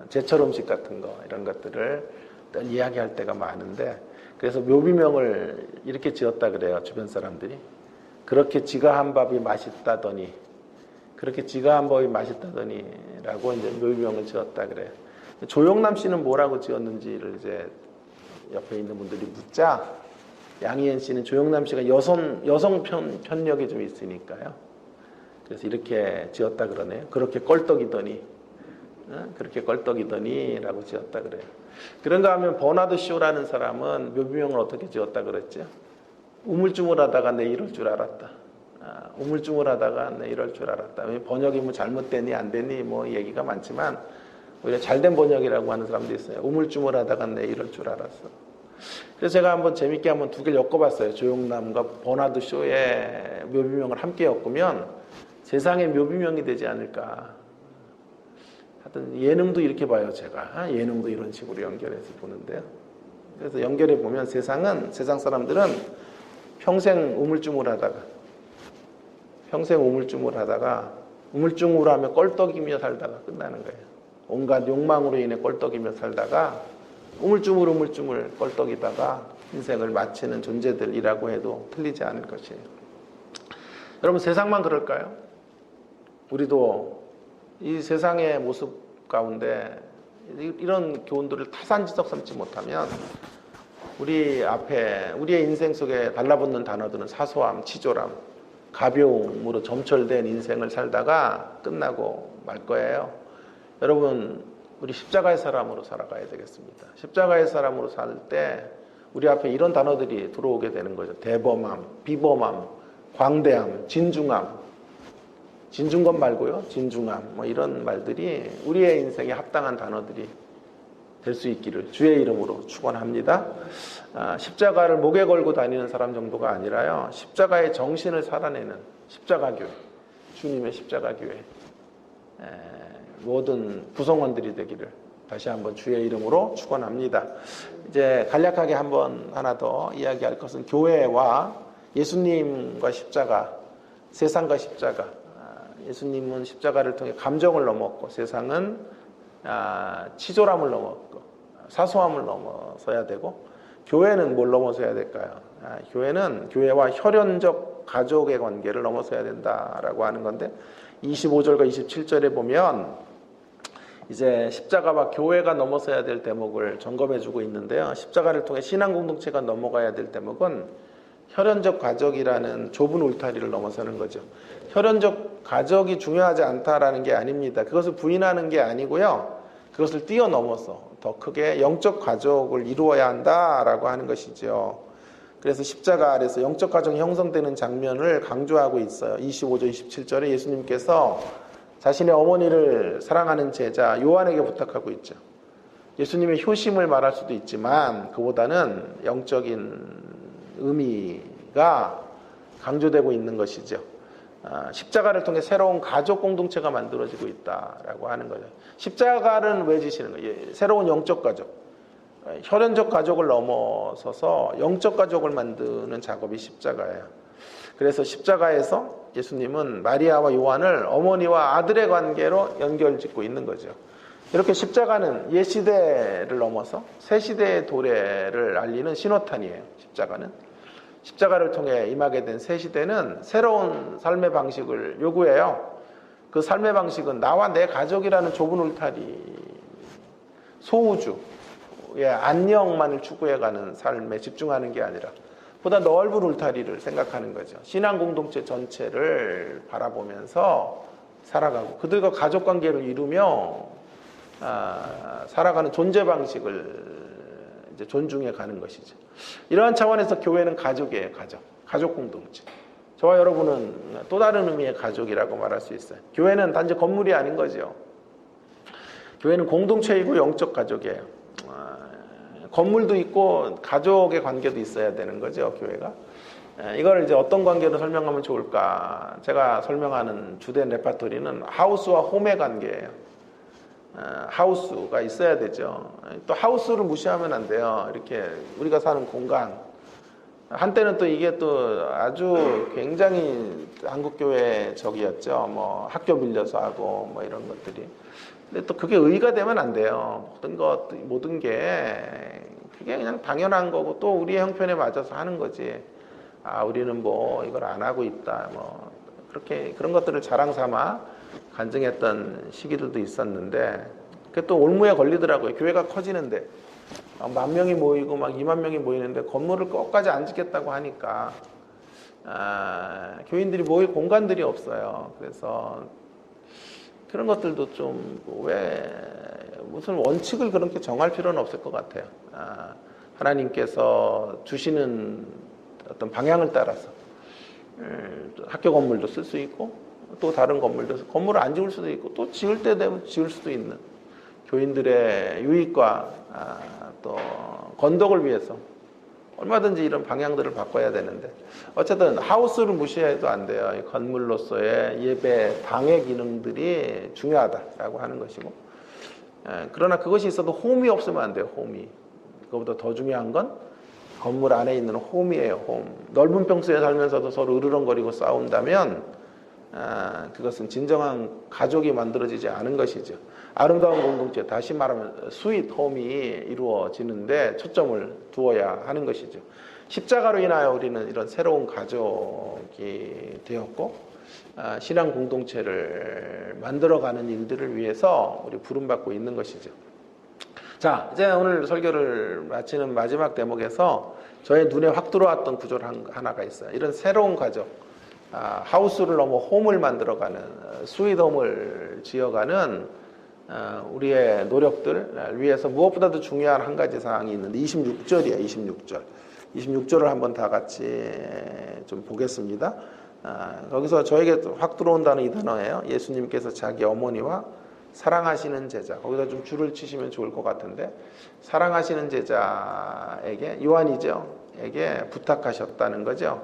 제철 음식 같은 거 이런 것들을 늘 이야기할 때가 많은데 그래서 묘비명을 이렇게 지었다 그래요. 주변 사람들이. 그렇게 지가 한 밥이 맛있다더니 라고 이제 묘비명을 지었다 그래요. 조영남 씨는 뭐라고 지었는지를 이제 옆에 있는 분들이 묻자 양희은 씨는 조영남 씨가 여성 편력이 좀 있으니까요. 그래서 이렇게 지었다 그러네요. 그렇게 껄떡이더니 라고 지었다 그래요. 그런가 하면 버나드 쇼라는 사람은 묘비명을 어떻게 지었다 그랬죠? 우물쭈물하다가 내 이럴 줄 알았다. 번역이 뭐 잘못되니 안 되니 뭐 얘기가 많지만 오히려 잘된 번역이라고 하는 사람도 있어요. 우물쭈물하다가 내 이럴 줄 알았어. 그래서 제가 한번 재밌게 한번 두 개를 엮어봤어요. 조영남과 버나드 쇼의 묘비명을 함께 엮으면 세상의 묘비명이 되지 않을까. 하여튼 예능도 이렇게 봐요. 제가 예능도 이런 식으로 연결해서 보는데요. 그래서 연결해 보면 세상 사람들은 평생 우물쭈물하다가 우물쭈물하며 껄떡이며 살다가 끝나는 거예요. 온갖 욕망으로 인해 껄떡이며 살다가 우물쭈물 껄떡이다가 인생을 마치는 존재들이라고 해도 틀리지 않을 것이에요. 여러분 세상만 그럴까요? 우리도 이 세상의 모습 가운데 이런 교훈들을 타산지석 삼지 못하면 우리 앞에 우리의 인생 속에 달라붙는 단어들은 사소함, 치졸함, 가벼움으로 점철된 인생을 살다가 끝나고 말 거예요. 여러분, 우리 십자가의 사람으로 살아가야 되겠습니다. 십자가의 사람으로 살 때 우리 앞에 이런 단어들이 들어오게 되는 거죠. 대범함, 비범함, 광대함, 진중함. 진중건 말고요. 진중함. 뭐 이런 말들이 우리의 인생에 합당한 단어들이 될 수 있기를 주의 이름으로 축원합니다. 십자가를 목에 걸고 다니는 사람 정도가 아니라요. 십자가의 정신을 살아내는 십자가 교회, 주님의 십자가 교회 모든 구성원들이 되기를 다시 한번 주의 이름으로 축원합니다. 이제 간략하게 한번 하나 더 이야기할 것은 교회와 예수님과 십자가, 세상과 십자가. 예수님은 십자가를 통해 감정을 넘었고 세상은 치졸함을 넘었고 사소함을 넘어서야 되고 교회는 뭘 넘어서야 될까요? 교회는 교회와 혈연적 가족의 관계를 넘어서야 된다라고 하는 건데 25절과 27절에 보면 이제 십자가와 교회가 넘어서야 될 대목을 점검해 주고 있는데요. 십자가를 통해 신앙 공동체가 넘어가야 될 대목은 혈연적 가족이라는 좁은 울타리를 넘어서는 거죠. 혈연적 가족이 중요하지 않다라는 게 아닙니다. 그것을 부인하는 게 아니고요. 그것을 뛰어넘어서 더 크게 영적 가족을 이루어야 한다라고 하는 것이죠. 그래서 십자가 아래서 영적 가정이 형성되는 장면을 강조하고 있어요. 25절, 27절에 예수님께서 자신의 어머니를 사랑하는 제자 요한에게 부탁하고 있죠. 예수님의 효심을 말할 수도 있지만 그보다는 영적인 의미가 강조되고 있는 것이죠. 십자가를 통해 새로운 가족 공동체가 만들어지고 있다라고 하는 거죠. 십자가는 왜 지시는 거예요? 새로운 영적 가족, 혈연적 가족을 넘어서서 영적 가족을 만드는 작업이 십자가예요. 그래서 십자가에서 예수님은 마리아와 요한을 어머니와 아들의 관계로 연결짓고 있는 거죠. 이렇게 십자가는 옛 시대를 넘어서 새 시대의 도래를 알리는 신호탄이에요. 십자가를 통해 임하게 된 새 시대는 새로운 삶의 방식을 요구해요. 그 삶의 방식은 나와 내 가족이라는 좁은 울타리, 소우주의 안녕만을 추구해가는 삶에 집중하는 게 아니라 보다 넓은 울타리를 생각하는 거죠. 신앙 공동체 전체를 바라보면서 살아가고 그들과 가족관계를 이루며 살아가는 존재 방식을 이제 존중해 가는 것이죠. 이러한 차원에서 교회는 가족이에요. 가족 공동체. 저와 여러분은 또 다른 의미의 가족이라고 말할 수 있어요. 교회는 단지 건물이 아닌 거죠. 교회는 공동체이고 영적 가족이에요. 건물도 있고 가족의 관계도 있어야 되는 거죠. 교회가. 이걸 이제 어떤 관계로 설명하면 좋을까? 제가 설명하는 주된 레파토리는 하우스와 홈의 관계예요. 하우스가 있어야 되죠. 또 하우스를 무시하면 안 돼요. 이렇게 우리가 사는 공간. 한때는 또 이게 또 아주 굉장히 한국교회적이었죠. 뭐 학교 빌려서 하고 뭐 이런 것들이. 근데 또 그게 의의가 되면 안 돼요. 모든 게 그게 그냥 당연한 거고 또 우리의 형편에 맞아서 하는 거지. 우리는 뭐 이걸 안 하고 있다. 뭐 그렇게 그런 것들을 자랑 삼아 간증했던 시기들도 있었는데 그게 또 올무에 걸리더라고요. 교회가 커지는데 10,000명이 모이고 막 20,000명이 모이는데 건물을 끝까지 안 짓겠다고 하니까 교인들이 모일 공간들이 없어요. 그래서 그런 것들도 좀 왜 무슨 원칙을 그렇게 정할 필요는 없을 것 같아요. 하나님께서 주시는 어떤 방향을 따라서 학교 건물도 쓸 수 있고 또 다른 건물을 안 지을 수도 있고 또 지을 때 되면 지을 수도 있는 교인들의 유익과 또 건덕을 위해서 얼마든지 이런 방향들을 바꿔야 되는데 어쨌든 하우스를 무시해도 안 돼요. 이 건물로서의 예배, 당의 기능들이 중요하다라고 하는 것이고 그러나 그것이 있어도 홈이 없으면 안 돼요. 홈이. 그것보다 더 중요한 건 건물 안에 있는 홈이에요. 홈. 넓은 평수에 살면서도 서로 으르렁거리고 싸운다면 그것은 진정한 가족이 만들어지지 않은 것이죠. 아름다운 공동체, 다시 말하면 스윗 홈이 이루어지는데 초점을 두어야 하는 것이죠. 십자가로 인하여 우리는 이런 새로운 가족이 되었고 신앙 공동체를 만들어가는 일들을 위해서 우리 부름받고 있는 것이죠. 자, 이제 오늘 설교를 마치는 마지막 대목에서 저의 눈에 확 들어왔던 구절 하나가 있어요. 이런 새로운 가족, 하우스를 넘어 홈을 만들어가는, 스윗홈을 지어가는 우리의 노력들 위해서 무엇보다도 중요한 한 가지 사항이 있는데 26절이에요. 26절. 26절을 한번 다 같이 좀 보겠습니다. 거기서 저에게 확 들어온다는 이 단어예요. 예수님께서 자기 어머니와 사랑하시는 제자, 거기다 좀 줄을 치시면 좋을 것 같은데, 사랑하시는 제자에게, 요한이죠, 에게 부탁하셨다는 거죠.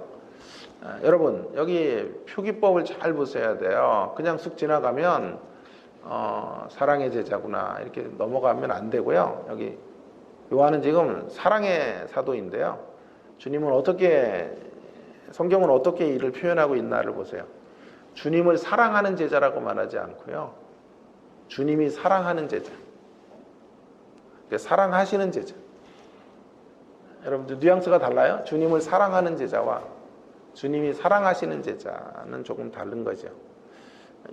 여러분, 여기 표기법을 잘 보셔야 돼요. 그냥 쑥 지나가면 사랑의 제자구나 이렇게 넘어가면 안 되고요. 여기 요한은 지금 사랑의 사도인데요. 주님은 어떻게, 성경은 어떻게 이를 표현하고 있나를 보세요. 주님을 사랑하는 제자라고 말하지 않고요. 주님이 사랑하는 제자, 사랑하시는 제자. 여러분들 뉘앙스가 달라요? 주님을 사랑하는 제자와 주님이 사랑하시는 제자는 조금 다른 거죠.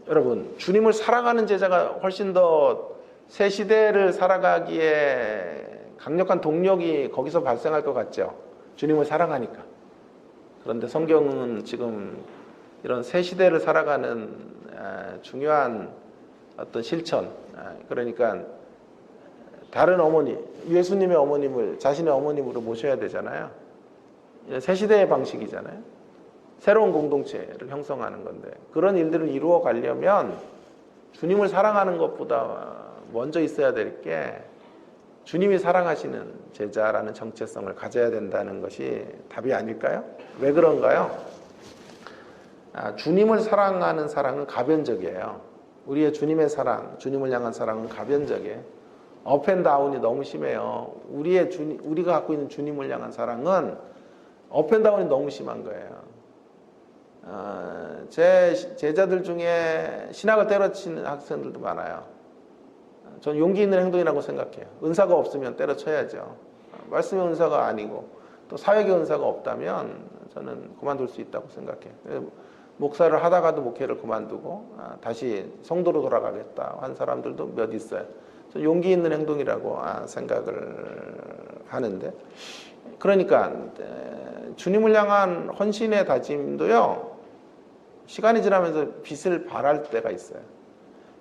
여러분, 주님을 사랑하는 제자가 훨씬 더 새 시대를 살아가기에 강력한 동력이 거기서 발생할 것 같죠. 주님을 사랑하니까. 그런데 성경은 지금 이런 새 시대를 살아가는 중요한 어떤 실천, 그러니까 다른 어머니, 예수님의 어머님을 자신의 어머님으로 모셔야 되잖아요. 새 시대의 방식이잖아요. 새로운 공동체를 형성하는 건데, 그런 일들을 이루어 가려면 주님을 사랑하는 것보다 먼저 있어야 될 게 주님이 사랑하시는 제자라는 정체성을 가져야 된다는 것이 답이 아닐까요? 왜 그런가요? 주님을 사랑하는 사랑은 가변적이에요. 우리의 주님의 사랑, 주님을 향한 사랑은 가변적이에요. 업앤다운이 너무 심해요. 우리가 갖고 있는 주님을 향한 사랑은 업앤다운이 너무 심한 거예요. 제 제자들 중에 신학을 때려치는 학생들도 많아요. 전 용기 있는 행동이라고 생각해요. 은사가 없으면 때려쳐야죠. 말씀의 은사가 아니고 또 사역의 은사가 없다면 저는 그만둘 수 있다고 생각해요. 목사를 하다가도 목회를 그만두고 다시 성도로 돌아가겠다 한 사람들도 몇 있어요. 저는 용기 있는 행동이라고 생각을 하는데, 그러니까 주님을 향한 헌신의 다짐도요, 시간이 지나면서 빛을 발할 때가 있어요.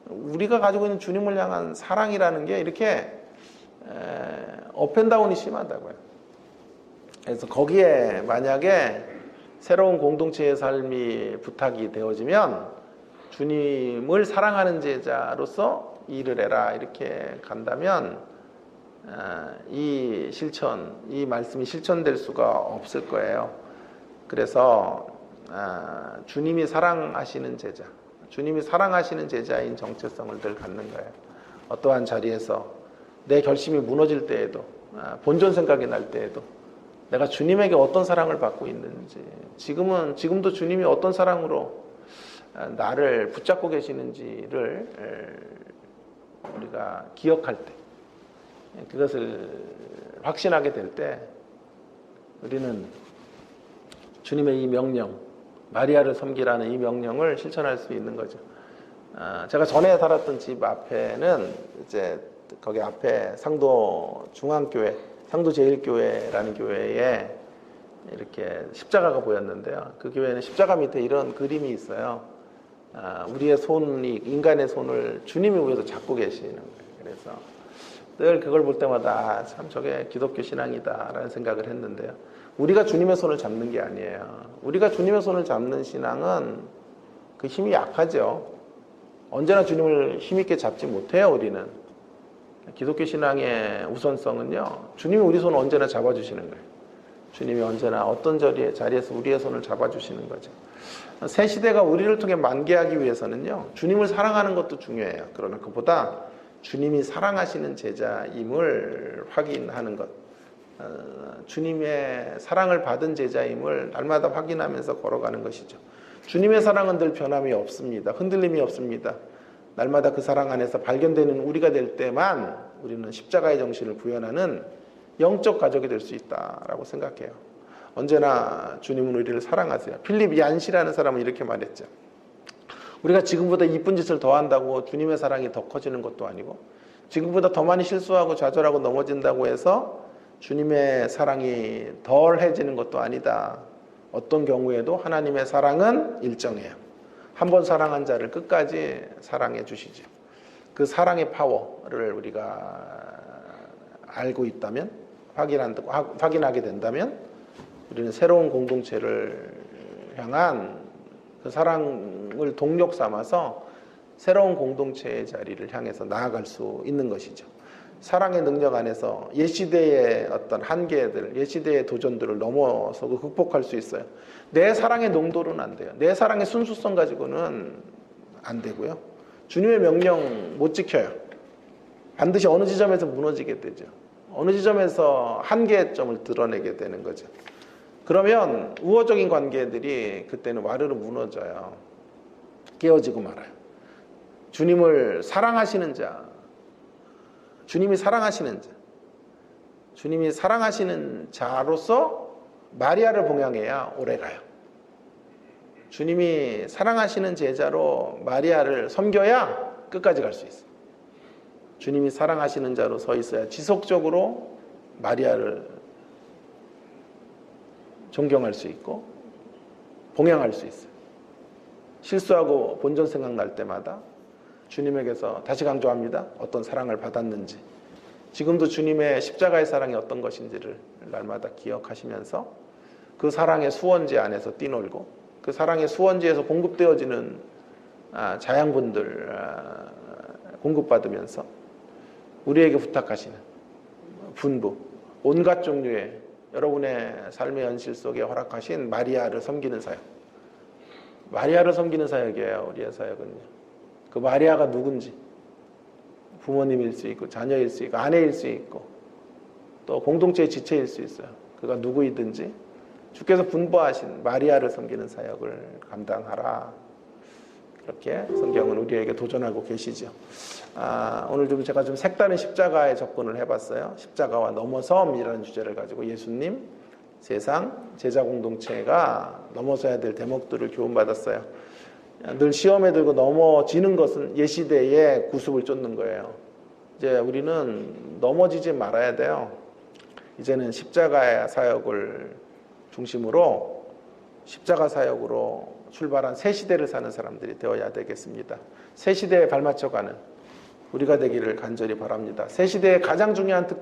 우리가 가지고 있는 주님을 향한 사랑이라는 게 이렇게 업앤다운이 심하다고요. 그래서 거기에 만약에 새로운 공동체의 삶이 부탁이 되어지면 주님을 사랑하는 제자로서 일을 해라 이렇게 간다면 이 실천, 이 말씀이 실천될 수가 없을 거예요. 그래서 주님이 사랑하시는 제자, 주님이 사랑하시는 제자인 정체성을 늘 갖는 거예요. 어떠한 자리에서 내 결심이 무너질 때에도, 본전 생각이 날 때에도 내가 주님에게 어떤 사랑을 받고 있는지, 지금도 주님이 어떤 사랑으로 나를 붙잡고 계시는지를 우리가 기억할 때, 그것을 확신하게 될 때 우리는 주님의 이 명령, 마리아를 섬기라는 이 명령을 실천할 수 있는 거죠. 제가 전에 살았던 집 앞에는 이제 거기 앞에 상도 중앙교회, 상도 제일교회라는 교회에 이렇게 십자가가 보였는데요. 그 교회는 십자가 밑에 이런 그림이 있어요. 우리의 손이, 인간의 손을 주님이 위에서 잡고 계시는 거예요. 그래서 늘 그걸 볼 때마다 참 저게 기독교 신앙이다라는 생각을 했는데요. 우리가 주님의 손을 잡는 게 아니에요. 우리가 주님의 손을 잡는 신앙은 그 힘이 약하죠. 언제나 주님을 힘있게 잡지 못해요, 우리는. 기독교 신앙의 우선성은요, 주님이 우리 손을 언제나 잡아주시는 거예요. 주님이 언제나 어떤 자리에서 우리의 손을 잡아주시는 거죠. 새 시대가 우리를 통해 만개하기 위해서는요, 주님을 사랑하는 것도 중요해요. 그러나 그보다 주님이 사랑하시는 제자임을 확인하는 것, 주님의 사랑을 받은 제자임을 날마다 확인하면서 걸어가는 것이죠. 주님의 사랑은 늘 변함이 없습니다. 흔들림이 없습니다. 날마다 그 사랑 안에서 발견되는 우리가 될 때만 우리는 십자가의 정신을 구현하는 영적 가족이 될 수 있다라고 생각해요. 언제나 주님은 우리를 사랑하세요. 필립 얀시라는 사람은 이렇게 말했죠. 우리가 지금보다 이쁜 짓을 더 한다고 주님의 사랑이 더 커지는 것도 아니고, 지금보다 더 많이 실수하고 좌절하고 넘어진다고 해서 주님의 사랑이 덜해지는 것도 아니다. 어떤 경우에도 하나님의 사랑은 일정해요. 한 번 사랑한 자를 끝까지 사랑해 주시죠. 그 사랑의 파워를 우리가 알고 있다면, 확인하게 된다면 우리는 새로운 공동체를 향한 그 사랑을 동력 삼아서 새로운 공동체의 자리를 향해서 나아갈 수 있는 것이죠. 사랑의 능력 안에서 옛시대의 어떤 한계들, 옛시대의 도전들을 넘어서고 극복할 수 있어요. 내 사랑의 농도는 안 돼요. 내 사랑의 순수성 가지고는 안 되고요. 주님의 명령 못 지켜요. 반드시 어느 지점에서 무너지게 되죠. 어느 지점에서 한계점을 드러내게 되는 거죠. 그러면 우호적인 관계들이 그때는 와르르 무너져요. 깨어지고 말아요. 주님을 사랑하시는 자, 주님이 사랑하시는 자, 주님이 사랑하시는 자로서 마리아를 봉양해야 오래가요. 주님이 사랑하시는 제자로 마리아를 섬겨야 끝까지 갈 수 있어요. 주님이 사랑하시는 자로 서 있어야 지속적으로 마리아를 존경할 수 있고 봉양할 수 있어요. 실수하고 본전 생각날 때마다 주님에게서 다시 강조합니다. 어떤 사랑을 받았는지, 지금도 주님의 십자가의 사랑이 어떤 것인지를 날마다 기억하시면서 그 사랑의 수원지 안에서 뛰놀고 그 사랑의 수원지에서 공급되어지는 자양분들 공급받으면서 우리에게 부탁하시는 분부, 온갖 종류의 여러분의 삶의 현실 속에 허락하신 마리아를 섬기는 사역. 마리아를 섬기는 사역이에요. 우리의 사역은요. 그 마리아가 누군지, 부모님일 수 있고 자녀일 수 있고 아내일 수 있고 또 공동체의 지체일 수 있어요. 그가 누구이든지 주께서 분부하신 마리아를 섬기는 사역을 감당하라. 그렇게 성경은 우리에게 도전하고 계시죠. 오늘 좀 제가 좀 색다른 십자가에 접근을 해봤어요. 십자가와 넘어섬이라는 주제를 가지고 예수님, 세상, 제자 공동체가 넘어서야 될 대목들을 교훈받았어요. 늘 시험에 들고 넘어지는 것은 옛시대의 구습을 쫓는 거예요. 이제 우리는 넘어지지 말아야 돼요. 이제는 십자가의 사역을 중심으로 십자가 사역으로 출발한 새 시대를 사는 사람들이 되어야 되겠습니다. 새 시대에 발맞춰가는 우리가 되기를 간절히 바랍니다. 새 시대의 가장 중요한 특징